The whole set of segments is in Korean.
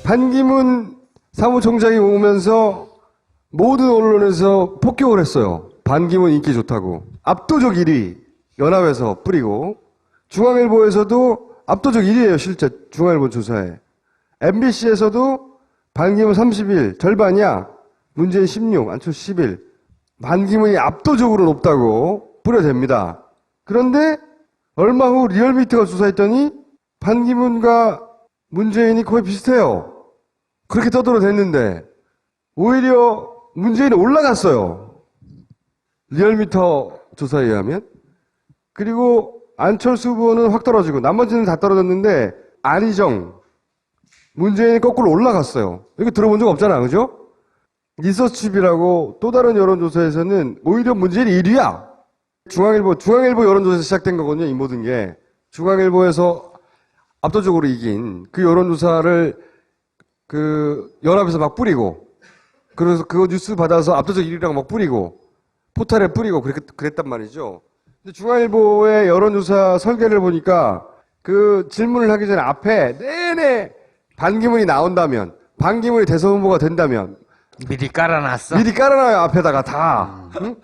반기문 사무총장이 오면서 모든 언론에서 폭격을 했어요. 반기문 인기 좋다고. 압도적 1위 연합에서 뿌리고 중앙일보에서도 압도적 1위예요. 실제 중앙일보 조사에. MBC에서도 반기문 31 절반이야. 문재인 16 안철수 11. 반기문이 압도적으로 높다고 뿌려댑니다. 그런데 얼마 후 리얼미터가 조사했더니 반기문과 문재인이 거의 비슷해요. 그렇게 떠들어댔는데 오히려 문재인이 올라갔어요. 리얼미터 조사에 의하면. 그리고 안철수 후보는 확 떨어지고 나머지는 다 떨어졌는데 안희정, 문재인이 거꾸로 올라갔어요. 이거 들어본 적 없잖아, 그죠? 리서치비라고 또 다른 여론조사에서는 오히려 문재인이 1위야. 중앙일보 여론조사에서 시작된 거거든요, 이 모든 게. 중앙일보에서 압도적으로 이긴 그 여론조사를 그 연합에서 막 뿌리고, 그래서 그거 뉴스 받아서 압도적 1위라고 막 뿌리고, 포털에 뿌리고 그랬단 말이죠. 근데 중앙일보의 여론조사 설계를 보니까 그 질문을 하기 전에 앞에 내내 반기문이 나온다면, 반기문이 대선 후보가 된다면, 미리 깔아놨어? 미리 깔아놔요, 앞에다가 다. 응?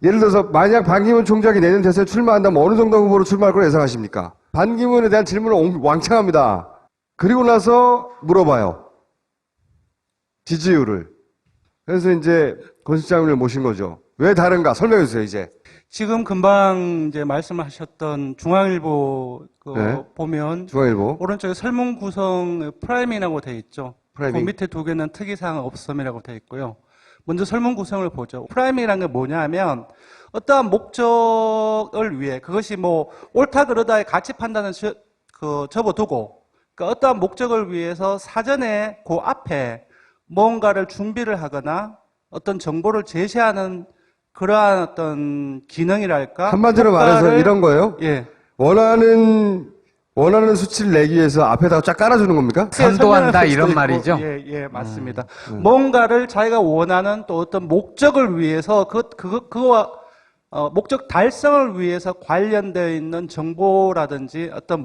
예를 들어서 만약 반기문 총장이 내년 대선에 출마한다면 어느 정도 후보로 출마할 걸 예상하십니까? 반기문에 대한 질문을 왕창합니다. 그리고 나서 물어봐요. 지지율을. 그래서 이제 권 실장님을 모신 거죠. 왜 다른가? 설명해 주세요, 이제. 지금 금방 이제 말씀하셨던 중앙일보 네. 보면 중앙일보. 오른쪽에 설문 구성 프라이밍이라고 되어 있죠. 프라이밍. 그 밑에 두 개는 특이사항 없음이라고 되어 있고요. 먼저 설문 구성을 보죠. 프라이밍이라는 게 뭐냐면 어떠한 목적을 위해 그것이 뭐 옳다 그르다의 가치 판단은 접어두고 그러니까 어떠한 목적을 위해서 사전에 그 앞에 뭔가를 준비를 하거나 어떤 정보를 제시하는 그러한 어떤 기능이랄까? 한마디로 말해서 이런 거예요? 예. 원하는 수치를 내기 위해서 앞에다가 쫙 깔아주는 겁니까? 선도한다 설명할 수도 이런 있고, 말이죠? 예, 맞습니다. 뭔가를 자기가 원하는 또 어떤 목적을 위해서 그거와 목적 달성을 위해서 관련되어 있는 정보라든지 어떤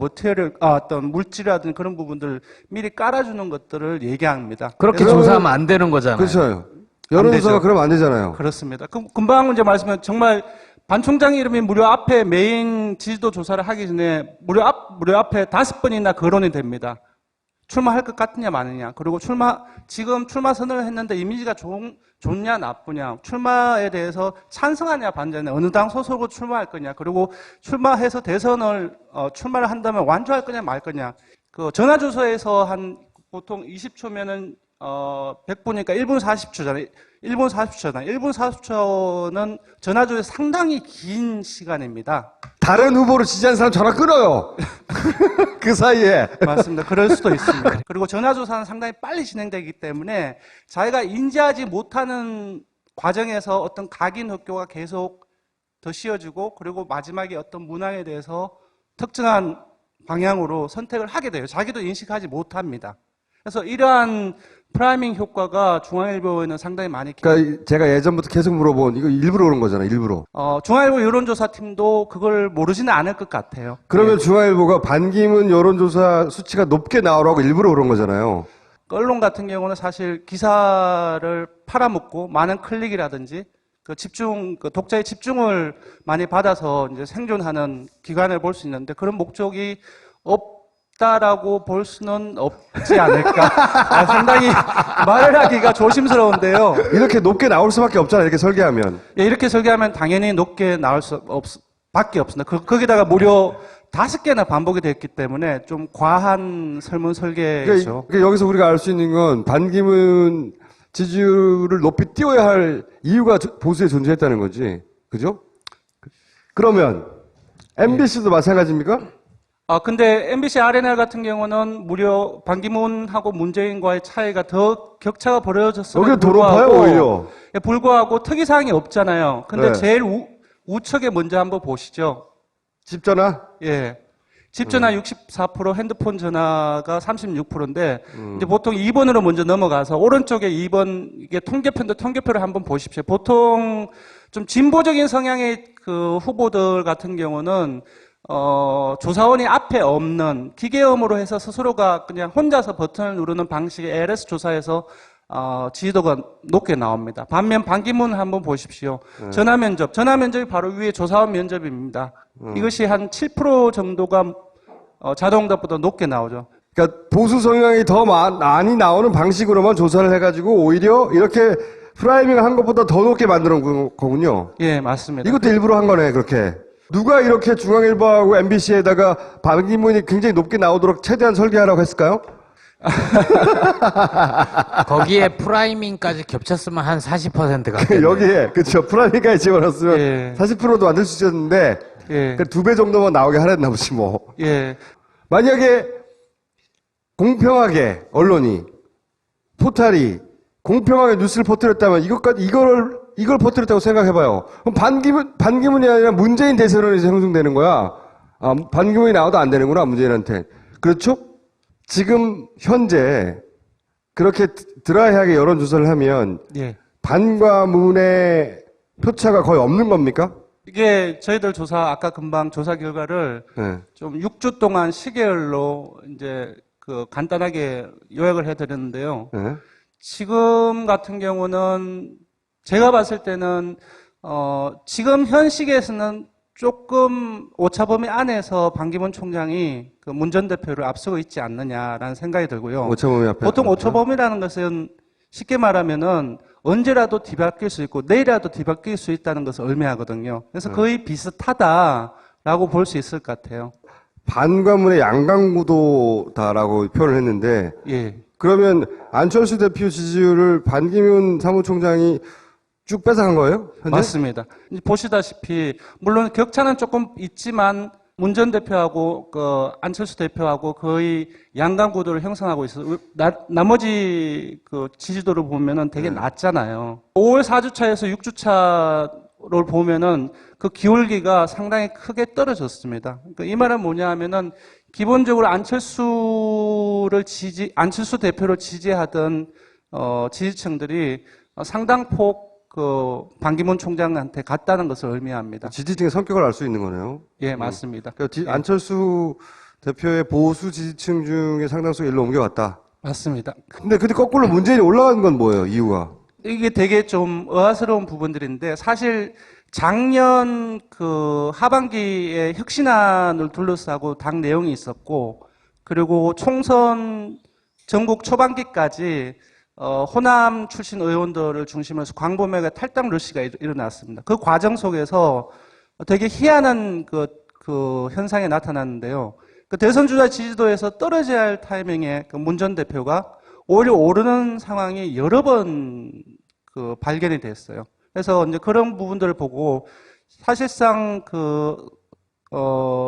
어떤 물질이라든지 그런 부분들을 미리 깔아주는 것들을 얘기합니다. 그렇게 그래서 조사하면 안 되는 거잖아요. 그렇죠. 여론조사가 되죠. 그러면 안 되잖아요. 그렇습니다. 금방 이제 말씀하신 정말 반 총장의 이름이 무려 앞에 메인 지지도 조사를 하기 전에 무려 앞에 5번이나 거론이 됩니다. 출마할 것 같으냐 마느냐. 그리고 지금 출마 선언을 했는데 이미지가 좋냐 나쁘냐. 출마에 대해서 찬성하냐 반대냐. 어느 당 소속으로 출마할 거냐. 그리고 출마해서 대선을 출마를 한다면 완주할 거냐 말 거냐. 그 전화주소에서 한 보통 20초면은 100분이니까 1분 40초잖아요. 1분 40초는 전화주에 상당히 긴 시간입니다. 다른 후보를 지지하는 사람 전화 끊어요. 그 사이에. 맞습니다. 그럴 수도 있습니다. 그리고 전화조사는 상당히 빨리 진행되기 때문에 자기가 인지하지 못하는 과정에서 어떤 각인 흑교가 계속 더 씌워지고 그리고 마지막에 어떤 문항에 대해서 특정한 방향으로 선택을 하게 돼요. 자기도 인식하지 못합니다. 그래서 이러한 프라이밍 효과가 중앙일보에는 상당히 많이 그러니까 제가 예전부터 계속 물어본 이거 일부러 그런 거잖아요. 일부러. 중앙일보 여론조사팀도 그걸 모르지는 않을 것 같아요. 그러면 예. 중앙일보가 반기문 여론조사 수치가 높게 나오라고 일부러 그런 거잖아요. 언론 같은 경우는 사실 기사를 팔아먹고 많은 클릭이라든지 그 독자의 집중을 많이 받아서 이제 생존하는 기관을 볼 수 있는데 그런 목적이 없다라고 볼 수는 없지 않을까. 상당히 말을 하기가 조심스러운데요. 이렇게 높게 나올 수밖에 없잖아요. 이렇게 설계하면. 예, 이렇게 설계하면 당연히 높게 나올 밖에 없습니다. 거기다가 무려 5개나 반복이 됐기 때문에 좀 과한 설문 설계죠. 그러니까 여기서 우리가 알 수 있는 건 반기문 지지율을 높이 띄워야 할 이유가 보수에 존재했다는 거지. 그죠? 그러면 MBC도 마찬가지입니까? 근데 MBC RNL 같은 경우는 무려 반기문하고 문재인과의 차이가 더 격차가 벌어졌음에도 여기는 더 높아요, 오히려. 불구하고 특이사항이 없잖아요. 근데 네. 제일 우측에 먼저 한번 보시죠. 집전화? 예. 집 전화 64%, 핸드폰 전화가 36%인데, 이제 보통 2번으로 먼저 넘어가서, 오른쪽에 2번, 이게 통계표를 한번 보십시오. 보통 좀 진보적인 성향의 그 후보들 같은 경우는, 조사원이 앞에 없는 기계음으로 해서 스스로가 그냥 혼자서 버튼을 누르는 방식의 ALS 조사에서 지지도가 높게 나옵니다. 반면 반기문 한번 보십시오. 전화 면접이 바로 위에 조사원 면접입니다. 이것이 한 7% 정도가 자동응답보다 높게 나오죠. 그러니까 보수 성향이 더 많이 나오는 방식으로만 조사를 해가지고 오히려 이렇게 프라이밍을 한 것보다 더 높게 만들어 놓은 거군요. 예, 맞습니다. 이것도 일부러 한 거네, 그렇게. 누가 이렇게 중앙일보하고 MBC에다가 반기문이 굉장히 높게 나오도록 최대한 설계하라고 했을까요? 거기에 프라이밍까지 겹쳤으면 한 40% 같겠네. 여기에, 그쵸. 프라이밍까지 집어넣었으면 예. 40%도 만들 수 있었는데, 예. 2배 정도만 나오게 하랬나 보지, 뭐. 예. 만약에 공평하게 언론이, 포탈이 공평하게 뉴스를 퍼뜨렸다면 이걸 퍼뜨렸다고 생각해봐요. 그럼 반기문이 아니라 문재인 대세론이 형성되는 거야. 반기문이 나와도 안 되는구나, 문재인한테. 그렇죠? 지금 현재 그렇게 드라이하게 여론조사를 하면 예. 반과 문의 표차가 거의 없는 겁니까? 이게 저희들 아까 금방 조사 결과를 네. 좀 6주 동안 시계열로 이제 간단하게 요약을 해드렸는데요. 네. 지금 같은 경우는 제가 봤을 때는 지금 현 시기에서는 조금 오차범위 안에서 반기문 총장이 문 전 대표를 앞서고 있지 않느냐라는 생각이 들고요. 오차범위 앞에. 보통 오차범위라는 것은 쉽게 말하면은 언제라도 뒤바뀔 수 있고 내일이라도 뒤바뀔 수 있다는 것을 의미하거든요. 그래서 거의 비슷하다라고 볼 수 있을 것 같아요. 반과 문의 양강구도다라고 표현을 했는데, 예. 그러면 안철수 대표 지지율을 반기문 사무총장이 쭉 뺏어간 거예요? 현재? 맞습니다. 이제 보시다시피 물론 격차는 조금 있지만 문 전 대표하고 안철수 대표하고 거의 양강 구도를 형성하고 있어서 나머지 지지도를 보면은 되게 낮잖아요. 5월 4주차에서 6주차를 보면은 그 기울기가 상당히 크게 떨어졌습니다. 그러니까 이 말은 뭐냐 하면은 기본적으로 안철수 대표를 지지하던 지지층들이 상당폭 반기문 총장한테 갔다는 것을 의미합니다. 지지층의 성격을 알 수 있는 거네요. 예, 맞습니다. 그러니까 안철수 대표의 보수 지지층 중에 상당수가 일로 옮겨갔다. 맞습니다. 근데 거꾸로 문재인이 올라간 건 뭐예요, 이유가? 이게 되게 좀 의아스러운 부분들인데 사실 작년 하반기에 혁신안을 둘러싸고 당 내용이 있었고 그리고 총선 전국 초반기까지 호남 출신 의원들을 중심으로 해서 광범위하게 탈당 러시가 일어났습니다. 그 과정 속에서 되게 희한한 그 현상이 나타났는데요. 그 대선 주자 지지도에서 떨어져야 할 타이밍에 문 전 대표가 오히려 오르는 상황이 여러 번 발견이 됐어요. 그래서 이제 그런 부분들을 보고 사실상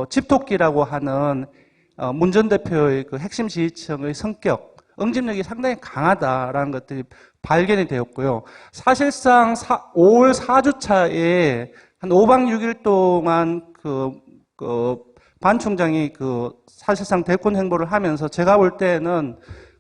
집토끼라고 하는 문 전 대표의 핵심 지지층의 성격, 응집력이 상당히 강하다라는 것들이 발견이 되었고요. 사실상 5월 4주차에 한 5박 6일 동안 반 총장이 사실상 대권 행보를 하면서 제가 볼 때는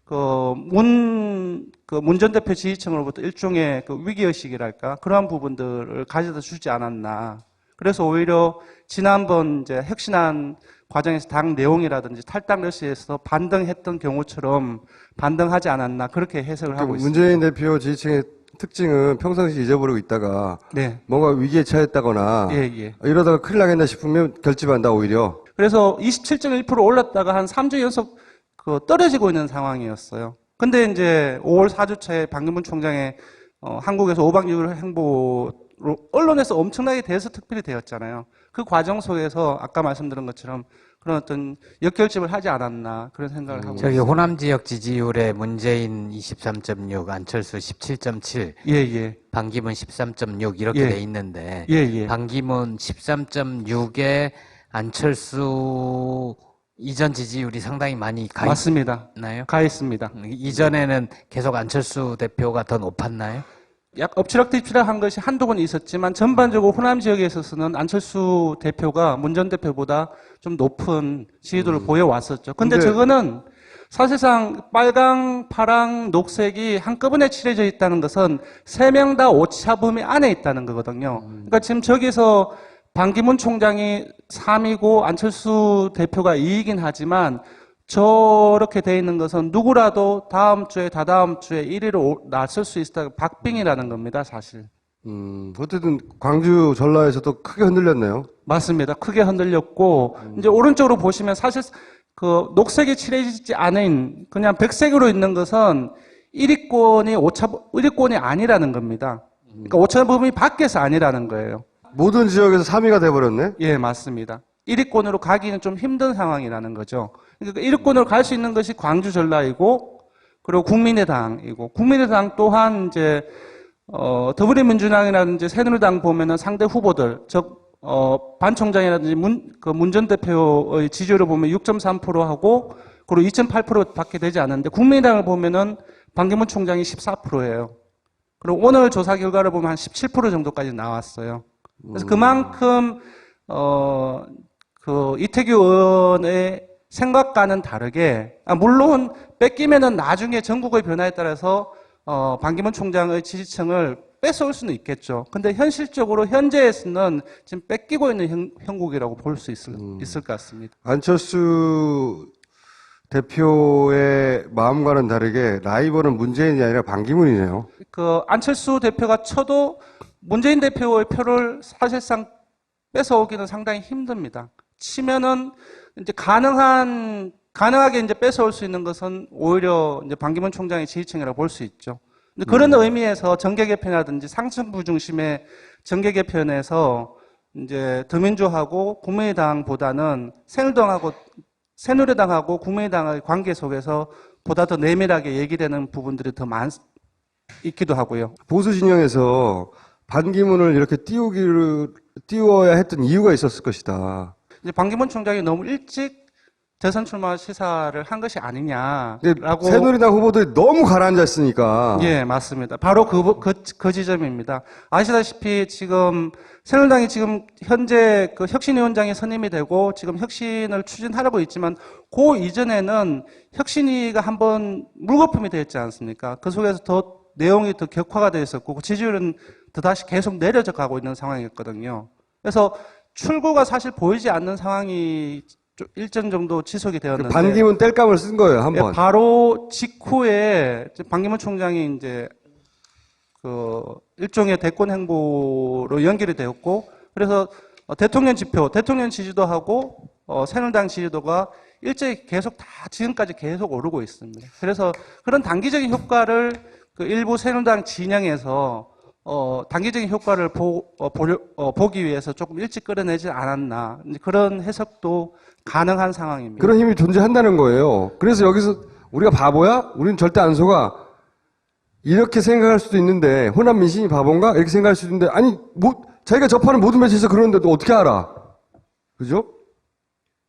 문 전 대표 지지층으로부터 일종의 위기의식이랄까 그러한 부분들을 가져다 주지 않았나. 그래서 오히려 지난번 이제 혁신안 과정에서 당 내용이라든지 탈당 러시에서 반등했던 경우처럼 반등하지 않았나 그렇게 해석을 하고 있습니다. 문재인 대표 지지층의 특징은 평상시 잊어버리고 있다가 네. 뭔가 위기에 처했다거나 예. 이러다가 큰일 나겠나 싶으면 결집한다 오히려. 그래서 27.1% 올랐다가 한 3주 연속 떨어지고 있는 상황이었어요. 근데 이제 5월 4주차에 반기문 총장의 한국에서 5박 6일 행보로 언론에서 엄청나게 대서특필이 되었잖아요. 그 과정 속에서 아까 말씀드린 것처럼 그런 어떤 역결집을 하지 않았나 그런 생각을 하고 저기 있습니다. 호남 지역 지지율에 문재인 23.6, 안철수 17.7, 예. 반기문 13.6 이렇게 예. 돼 있는데 예. 반기문 13.6에 안철수 이전 지지율이 상당히 많이 가 맞습니다. 있나요? 가 있습니다. 이전에는 계속 안철수 대표가 더 높았나요? 약 엎치락뒤치락한 것이 한두 번 있었지만 전반적으로 호남 지역에 있어서는 안철수 대표가 문 전 대표보다 좀 높은 지지도를 보여왔었죠. 근데 저거는 사실상 빨강, 파랑, 녹색이 한꺼번에 칠해져 있다는 것은 3명 다 오차범위 안에 있다는 거거든요. 그러니까 지금 저기서 반기문 총장이 3위고 안철수 대표가 2위긴 하지만 저렇게 돼 있는 것은 누구라도 다음 주에 다다음 주에 1위로 나설 수 있다. 박빙이라는 겁니다, 사실. 어쨌든 광주 전라에서도 크게 흔들렸네요. 맞습니다. 크게 흔들렸고 이제 오른쪽으로 보시면 사실 그 녹색이 칠해지지 않은 그냥 백색으로 있는 것은 1위권이 아니라는 겁니다. 그러니까 오차 범위 밖에서 아니라는 거예요. 모든 지역에서 3위가 돼버렸네. 예, 맞습니다. 1위권으로 가기는 좀 힘든 상황이라는 거죠. 그러니까 1위권으로 갈 수 있는 것이 광주 전라이고, 그리고 국민의당이고, 국민의당 또한 이제 더불어민주당이라든지 새누리당 보면은 상대 후보들, 반 총장이라든지 문 전 대표의 지지율을 보면 6.3%하고, 그리고 2.8%밖에 되지 않는데, 국민의당을 보면은 반기문 총장이 14%예요. 그리고 오늘 조사 결과를 보면 한 17% 정도까지 나왔어요. 그래서 그만큼, 이태규 의원의 생각과는 다르게, 물론 뺏기면은 나중에 전국의 변화에 따라서, 반기문 총장의 지지층을 뺏어올 수는 있겠죠. 근데 현실적으로 현재에서는 지금 뺏기고 있는 형국이라고 볼 수 있을 것 같습니다. 안철수 대표의 마음과는 다르게 라이벌은 문재인이 아니라 반기문이네요. 안철수 대표가 쳐도 문재인 대표의 표를 사실상 뺏어오기는 상당히 힘듭니다. 치면은 이제 가능하게 이제 뺏어올 수 있는 것은 오히려 이제 반기문 총장의 지지층이라고 볼 수 있죠. 근데 그런 의미에서 정계 개편이라든지 상층부 중심의 정계 개편에서 이제 더민주하고 국민의당보다는 새누리당하고 국민의당의 관계 속에서 보다 더 내밀하게 얘기되는 부분들이 더 있기도 하고요. 보수 진영에서 반기문을 이렇게 띄워야 했던 이유가 있었을 것이다. 이제 반기문 총장이 너무 일찍 대선 출마 시사를 한 것이 근데 아니냐라고. 새누리당 후보들이 너무 가라앉아 있으니까. 예, 맞습니다. 바로 그 지점입니다. 아시다시피 지금 새누리당이 지금 현재 그 혁신위원장이 선임이 되고 지금 혁신을 추진하려고 있지만 그 이전에는 혁신위가 한번 물거품이 되었지 않습니까? 그 속에서 더 내용이 더 격화가 되어 있었고 그 지지율은 더다시 계속 내려져 가고 있는 상황이었거든요. 그래서 출구가 사실 보이지 않는 상황이 일정 정도 지속이 되었는데 반기문 뗄감을 쓴 거예요, 한 번. 바로 직후에 반기문 총장이 이제 그 일종의 대권 행보로 연결이 되었고 그래서 대통령 지지도 하고 새누리당 지지도가 일제히 계속 다 지금까지 계속 오르고 있습니다. 그래서 그런 단기적인 효과를 그 일부 새누리당 진영에서 단기적인 효과를 보기 위해서 조금 일찍 끌어내지 않았나 그런 해석도 가능한 상황입니다. 그런 힘이 존재한다는 거예요. 그래서 여기서 우리가 바보야? 우리는 절대 안 속아. 이렇게 생각할 수도 있는데 호남 민심이 바본가? 이렇게 생각할 수도 있는데 아니 자기가 접하는 모든 매체에서 그러는데도 어떻게 알아? 그죠?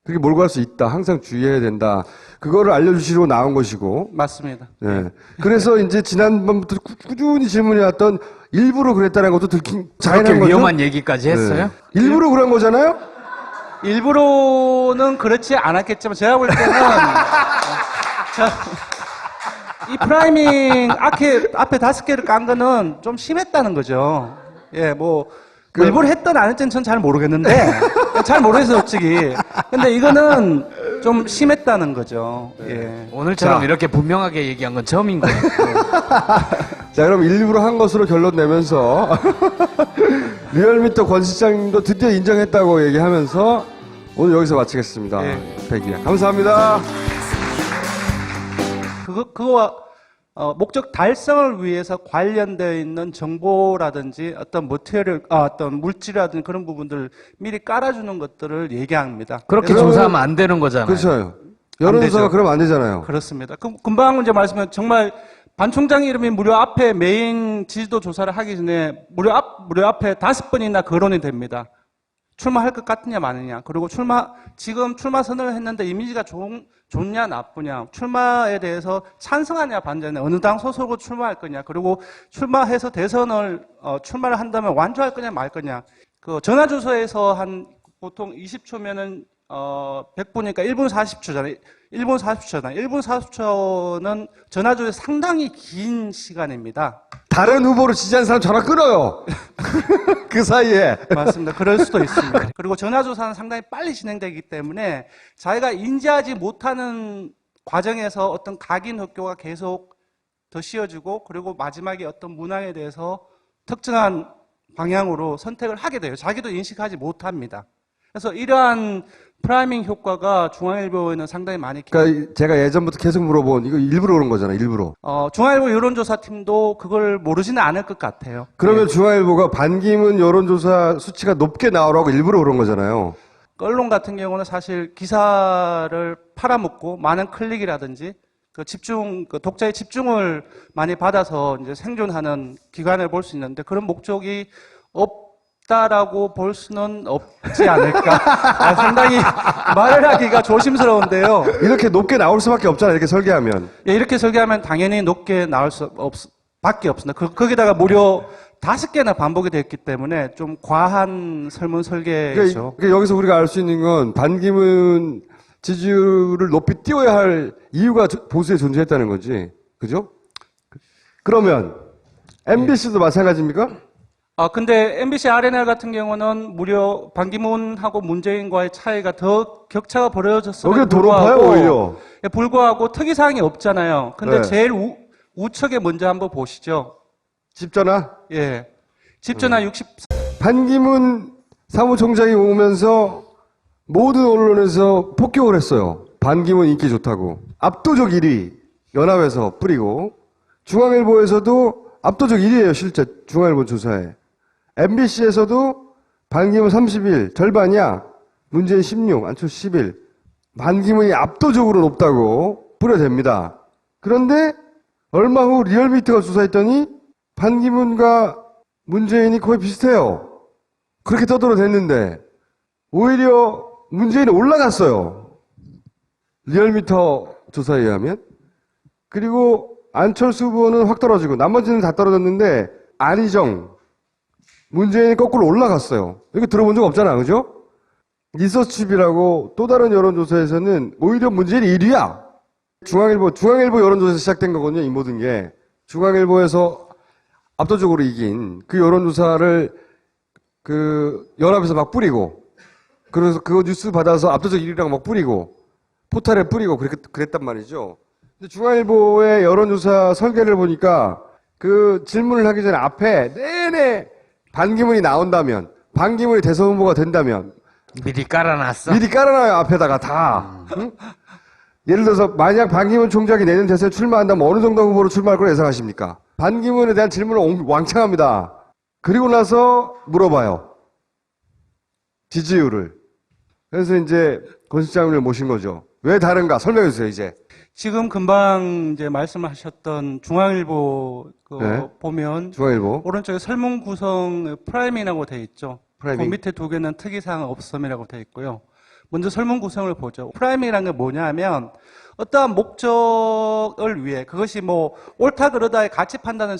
그렇게 몰고 갈 수 있다. 항상 주의해야 된다. 그거를 알려주시려고 나온 것이고. 맞습니다. 네. 그래서 이제 지난번부터 꾸준히 질문해왔던 일부러 그랬다는 것도 들킨 저렇게 자연한 거죠? 위험한 얘기까지 했어요? 네. 일부러 그런 거잖아요? 일부러는 그렇지 않았겠지만 제가 볼 때는 이 프라이밍 앞에 5개를 깐 거는 좀 심했다는 거죠. 예, 일부러 했던 안 했던 전 잘 모르겠는데 잘 모르겠어요, 솔직히. 근데 이거는 좀 심했다는 거죠. 예. 오늘처럼 이렇게 분명하게 얘기한 건 처음인 거예요. 자, 그럼 일부러 한 것으로 결론 내면서 리얼미터 권 실장님도 드디어 인정했다고 얘기하면서 오늘 여기서 마치겠습니다. 네. 100일. 감사합니다. 그거와 목적 달성을 위해서 관련되어 있는 정보라든지 어떤 어떤 물질이라든지 그런 부분들을 미리 깔아주는 것들을 얘기합니다. 그렇게 조사하면 안 되는 거잖아요. 그렇죠. 여론조사가 되죠. 그러면 안 되잖아요. 그렇습니다. 금방 이제 말씀은 정말 반 총장 이름이 무려 앞에 메인 지지도 조사를 하기 전에 무려 앞에 5번이나 거론이 됩니다. 출마할 것 같으냐 마느냐. 그리고 지금 출마 선언을 했는데 이미지가 좋냐 나쁘냐. 출마에 대해서 찬성하냐 반대냐. 어느 당 소속으로 출마할 거냐. 그리고 출마해서 대선을 출마를 한다면 완주할 거냐 말 거냐. 그 전화 주소에서 한 보통 20초면은 100분이니까 1분 40초잖아요. 1분 40초는 전화 주소에 상당히 긴 시간입니다. 다른 후보를 지지한 사람 전화 끊어요. 그 사이에. 맞습니다. 그럴 수도 있습니다. 그리고 전화조사는 상당히 빨리 진행되기 때문에 자기가 인지하지 못하는 과정에서 어떤 각인 흑교가 계속 더 씌워지고 그리고 마지막에 어떤 문항에 대해서 특정한 방향으로 선택을 하게 돼요. 자기도 인식하지 못합니다. 그래서 이러한 프라이밍 효과가 중앙일보에는 상당히 많이 그러니까 제가 예전부터 계속 물어본 이거 일부러 그런 거잖아. 일부러. 중앙일보 여론조사팀도 그걸 모르지는 않을 것 같아요. 그러면 예. 중앙일보가 반기문 여론조사 수치가 높게 나오라고 일부러 그런 거잖아요. 언론 같은 경우는 사실 기사를 팔아먹고 많은 클릭이라든지 그 독자의 집중을 많이 받아서 이제 생존하는 기관을 볼 수 있는데 그런 목적이 없다라고 볼 수는 없지 않을까. 상당히 말을 하기가 조심스러운데요. 이렇게 높게 나올 수밖에 없잖아. 이렇게 설계하면. 예, 이렇게 설계하면 당연히 높게 나올 밖에 없습니다. 거기다가 무려 5개나 반복이 됐기 때문에 좀 과한 설문 설계죠. 그러니까 여기서 우리가 알 수 있는 건 반기문 지지율을 높이 띄워야 할 이유가 보수에 존재했다는 거지. 그죠? 그러면 MBC도 마찬가지입니까? 근데 MBC RNL 같은 경우는 무려 반기문하고 문재인과의 차이가 더 격차가 벌어졌음에도 여기 더 높아요, 오히려. 예, 불구하고 특이사항이 없잖아요. 근데 네. 제일 우측에 먼저 한번 보시죠. 집전화? 예. 집전화 60, 반기문 사무총장이 오면서 모든 언론에서 폭격을 했어요. 반기문 인기 좋다고. 압도적 1위 연합에서 뿌리고 중앙일보에서도 압도적 1위예요. 실제 중앙일보 조사에. MBC에서도 반기문 31 절반이야. 문재인 16 안철수 11. 반기문이 압도적으로 높다고 뿌려댑니다. 그런데 얼마 후 리얼미터가 조사했더니 반기문과 문재인이 거의 비슷해요. 그렇게 떠들어댔는데 오히려 문재인이 올라갔어요. 리얼미터 조사에 의하면. 그리고 안철수 후보는 확 떨어지고 나머지는 다 떨어졌는데 안희정, 문재인이 거꾸로 올라갔어요. 이거 들어본 적 없잖아. 그죠? 리서치비라고 또 다른 여론조사에서는 오히려 문재인이 1위야. 중앙일보 여론조사에서 시작된 거거든요. 이 모든 게. 중앙일보에서 압도적으로 이긴 그 여론조사를 그 연합에서 막 뿌리고 그래서 그거 뉴스 받아서 압도적 1위라고 막 뿌리고 포탈에 뿌리고 그랬단 말이죠. 근데 중앙일보의 여론조사 설계를 보니까 그 질문을 하기 전에 앞에 내내 반기문이 나온다면, 반기문이 대선 후보가 된다면 미리 깔아놨어. 미리 깔아놔요. 앞에다가 다. 응? 예를 들어서 만약 반기문 총장이 내년 대선에 출마한다면 어느 정도 후보로 출마할 거라 예상하십니까? 반기문에 대한 질문을 왕창 합니다. 그리고 나서 물어봐요. 지지율을. 그래서 이제 권 실장님을 모신 거죠. 왜 다른가? 설명해 주세요, 이제. 지금 금방 이제 말씀하셨던 중앙일보 네. 보면 중앙일보. 오른쪽에 설문 구성 프라이밍이라고 되어 있죠. 프라이밍. 그 밑에 2개는 특이사항 없음이라고 되어 있고요. 먼저 설문 구성을 보죠. 프라이밍이라는 게 뭐냐면 어떠한 목적을 위해 그것이 뭐 옳다 그러다의 가치 판단은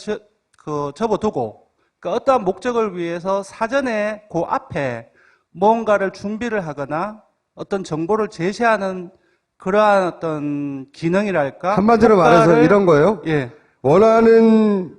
접어두고 그 어떠한 목적을 위해서 사전에 그 앞에 뭔가를 준비를 하거나 어떤 정보를 제시하는 그러한 어떤 기능이랄까? 한마디로 말해서 이런 거예요? 예. 원하는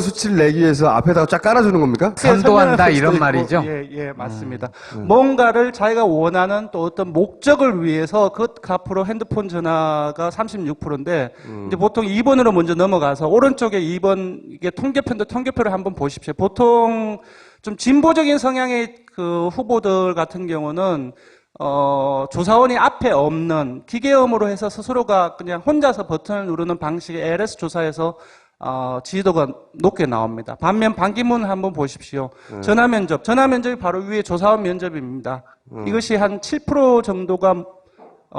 수치를 내기 위해서 앞에다가 쫙 깔아주는 겁니까? 선도한다 이런 있고, 말이죠. 예, 맞습니다. 뭔가를 자기가 원하는 또 어떤 목적을 위해서 그 앞으로 핸드폰 전화가 36%인데 이제 보통 2번으로 먼저 넘어가서 오른쪽에 2번 이게 통계표인데 통계표를 한번 보십시오. 보통 좀 진보적인 성향의 그 후보들 같은 경우는 조사원이 앞에 없는 기계음으로 해서 스스로가 그냥 혼자서 버튼을 누르는 방식의 LS 조사에서 지지도가 높게 나옵니다. 반면 반기문 한번 보십시오. 전화 면접이 바로 위에 조사원 면접입니다. 이것이 한 7% 정도가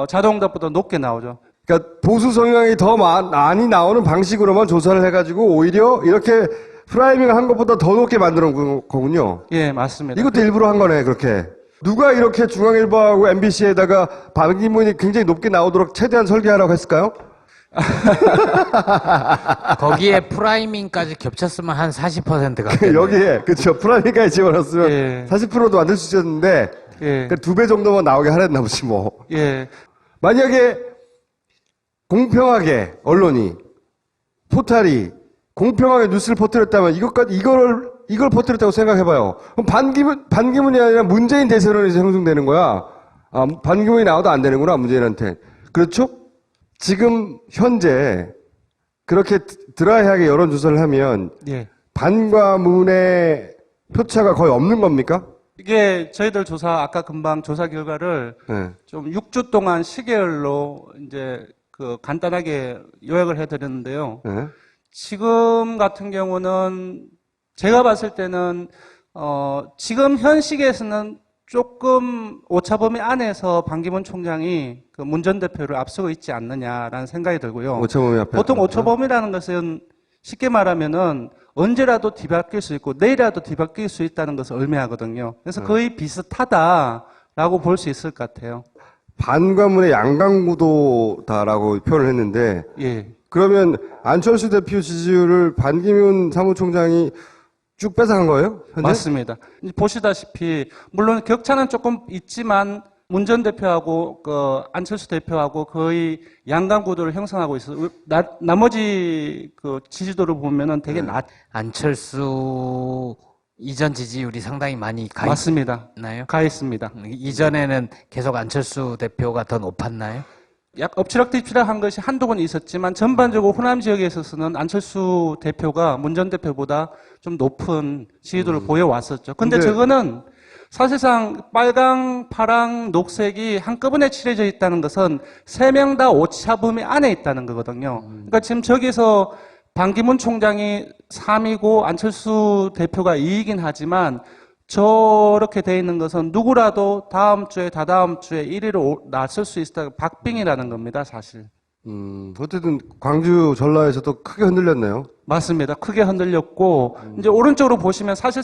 자동답보다 높게 나오죠. 그러니까 보수 성향이 더 많이 나오는 방식으로만 조사를 해가지고 오히려 이렇게 프라이밍을 한 것보다 더 높게 만드는 거군요. 예, 맞습니다. 이것도 일부러 한 거네, 그렇게. 누가 이렇게 중앙일보하고 MBC에다가 반기문이 굉장히 높게 나오도록 최대한 설계하라고 했을까요? 거기에 프라이밍까지 겹쳤으면 한 40%가 여기에, 그쵸. 프라이밍까지 집어넣었으면 예. 40%도 만들 수 있었는데, 예, 그 2배 정도만 나오게 하랬나 보지, 뭐. 예, 만약에 공평하게 언론이, 포탈이 공평하게 뉴스를 퍼뜨렸다면 이걸 퍼뜨렸다고 생각해봐요. 그럼 반기문이 아니라 문재인 대세론이 형성되는 거야. 아, 반기문이 나와도 안 되는구나, 문재인한테. 그렇죠? 지금 현재 그렇게 드라이하게 여론조사를 하면 예. 반과 문의 표차가 거의 없는 겁니까? 이게 저희들 아까 금방 조사 결과를 네. 좀 6주 동안 시계열로 이제 간단하게 요약을 해드렸는데요. 네. 지금 같은 경우는 제가 봤을 때는 지금 현 시기에서는 조금 오차범위 안에서 반기문 총장이 그 문 전 대표를 앞서고 있지 않느냐라는 생각이 들고요. 오차범위 앞에. 보통 오차범위라는 것은 쉽게 말하면은 언제라도 뒤바뀔 수 있고 내일이라도 뒤바뀔 수 있다는 것을 의미하거든요. 그래서 거의 비슷하다라고 볼 수 있을 것 같아요. 반과 문의 양강구도다라고 표현을 했는데 예. 그러면 안철수 대표 지지율을 반기문 사무총장이 쭉 뺏어간 거예요? 현재? 맞습니다. 이제 보시다시피 물론 격차는 조금 있지만 문 전 대표하고 안철수 대표하고 거의 양강 구도를 형성하고 있어요. 나머지 지지도를 보면은 되게 낮. 안철수 이전 지지율이 상당히 많이 가 맞습니다. 있나요? 가 있습니다. 이전에는 계속 안철수 대표가 더 높았나요? 약 엎치락뒤치락한 것이 한두 번 있었지만 전반적으로 호남 지역에 있어서는 안철수 대표가 문 전 대표보다 좀 높은 지지도를 보여왔었죠. 근데 저거는 사실상 빨강, 파랑, 녹색이 한꺼번에 칠해져 있다는 것은 세 명 다 오차범위 안에 있다는 거거든요. 그러니까 지금 저기서 반기문 총장이 3위고 안철수 대표가 2위긴 하지만 저렇게 돼 있는 것은 누구라도 다음 주에 다다음 주에 1위로 나설 수 있다. 박빙이라는 겁니다, 사실. 어쨌든 광주 전라에서도 크게 흔들렸네요. 맞습니다. 크게 흔들렸고 이제 오른쪽으로 보시면 사실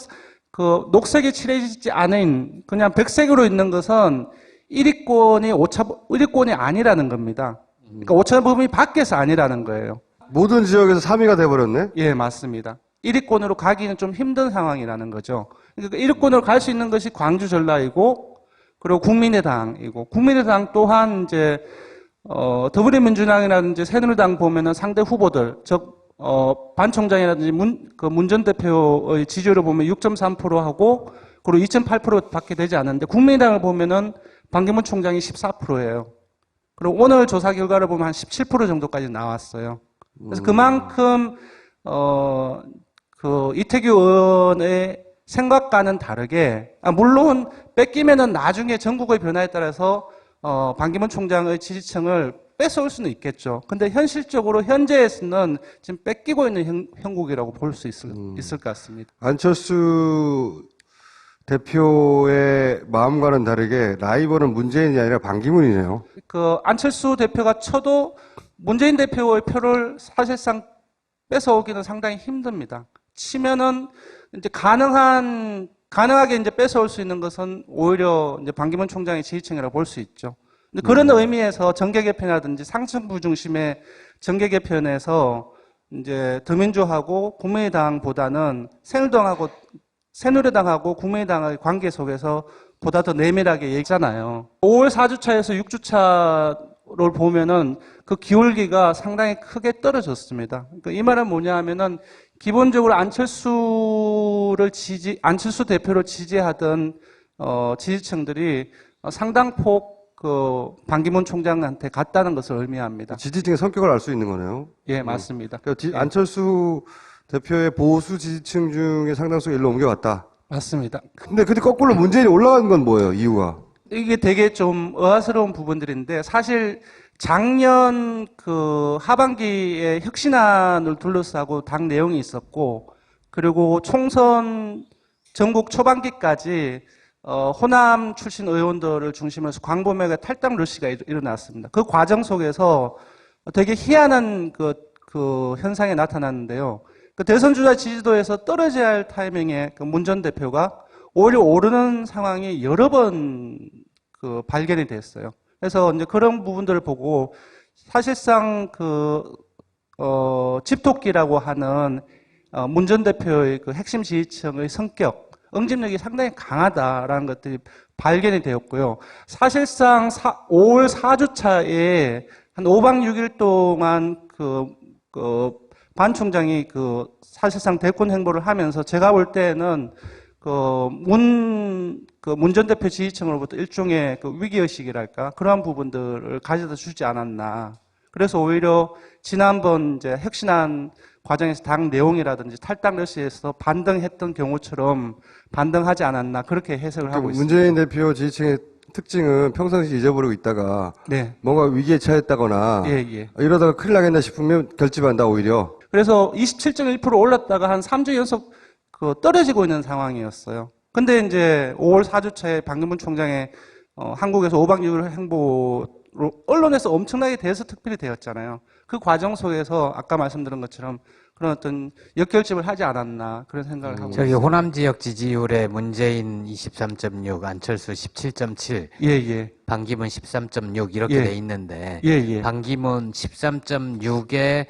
녹색이 칠해지지 않은 그냥 백색으로 있는 것은 1위권이 아니라는 겁니다. 그러니까 오차범위 밖에서 아니라는 거예요. 모든 지역에서 3위가 돼버렸네? 예, 맞습니다. 1위권으로 가기는 좀 힘든 상황이라는 거죠. 그러니까 1위권으로 갈 수 있는 것이 광주 전라이고, 그리고 국민의당이고, 국민의당 또한 이제, 더불어민주당이라든지 새누리당 보면은 상대 후보들, 반 총장이라든지 문 전 대표의 지지율을 보면 6.3%하고, 그리고 2.8%밖에 되지 않는데, 국민의당을 보면은 반기문 총장이 14%예요. 그리고 오늘 조사 결과를 보면 한 17% 정도까지 나왔어요. 그래서 그만큼, 이태규 의원의 생각과는 다르게, 물론 뺏기면은 나중에 전국의 변화에 따라서, 반기문 총장의 지지층을 뺏어올 수는 있겠죠. 근데 현실적으로 현재에서는 지금 뺏기고 있는 형국이라고 볼 수 있을 것 같습니다. 안철수 대표의 마음과는 다르게 라이벌은 문재인이 아니라 반기문이네요. 안철수 대표가 쳐도 문재인 대표의 표를 사실상 뺏어오기는 상당히 힘듭니다. 치면은 이제 가능하게 이제 뺏어올 수 있는 것은 오히려 이제 반기문 총장의 지지층이라고 볼 수 있죠. 근데 그런 의미에서 정계 개편이라든지 상층부 중심의 정계 개편에서 이제 더민주하고 국민의당보다는 새누리당하고 국민의당의 관계 속에서 보다 더 내밀하게 얘기잖아요. 5월 4주차에서 6주차를 보면은 그 기울기가 상당히 크게 떨어졌습니다. 그러니까 이 말은 뭐냐 하면은 기본적으로 안철수 대표를 지지하던 지지층들이 상당폭 반기문 총장한테 갔다는 것을 의미합니다. 지지층의 성격을 알 수 있는 거네요. 예, 맞습니다. 그러니까 안철수 대표의 보수 지지층 중에 상당수가 일로 옮겨갔다. 맞습니다. 근데 거꾸로 문재인이 올라간 건 뭐예요, 이유가? 이게 되게 좀 의아스러운 부분들인데 사실 작년 하반기에 혁신안을 둘러싸고 당 내용이 있었고 그리고 총선 전국 초반기까지 호남 출신 의원들을 중심으로 해서 광범위하게 탈당 러시가 일어났습니다. 그 과정 속에서 되게 희한한 그 현상이 나타났는데요. 대선 주자 지지도에서 떨어져야 할 타이밍에 문 전 대표가 오히려 오르는 상황이 여러 번 발견이 됐어요. 그래서 이제 그런 부분들을 보고 사실상 집토끼라고 하는 문 전 대표의 핵심 지지층의 성격, 응집력이 상당히 강하다라는 것들이 발견이 되었고요. 사실상 5월 4주차에 한 5박 6일 동안 반 총장이 사실상 대권 행보를 하면서 제가 볼 때는 문 전 대표 지지층으로부터 일종의 위기의식이랄까 그러한 부분들을 가져다 주지 않았나. 그래서 오히려 지난번 이제 혁신안 과정에서 당 내용이라든지 탈당 러시에서 반등했던 경우처럼 반등하지 않았나 그렇게 해석을 하고 있습니다. 문재인 대표 지지층의 특징은 평상시 잊어버리고 있다가 네. 뭔가 위기에 처했다거나 예. 이러다가 큰일 나겠나 싶으면 결집한다 오히려. 그래서 27.1% 올랐다가 한 3주 연속 떨어지고 있는 상황이었어요. 근데 이제 5월 4주차에 반기문 총장의 한국에서 오방유율 행보로 언론에서 엄청나게 대서특필이 되었잖아요. 그 과정 속에서 아까 말씀드린 것처럼 그런 어떤 역결집을 하지 않았나 그런 생각을 하고 저기 있습니다. 호남 지역 지지율에 문재인 23.6, 안철수 17.7, 예. 반기문 13.6 이렇게 예. 돼 있는데 예. 반기문 13.6에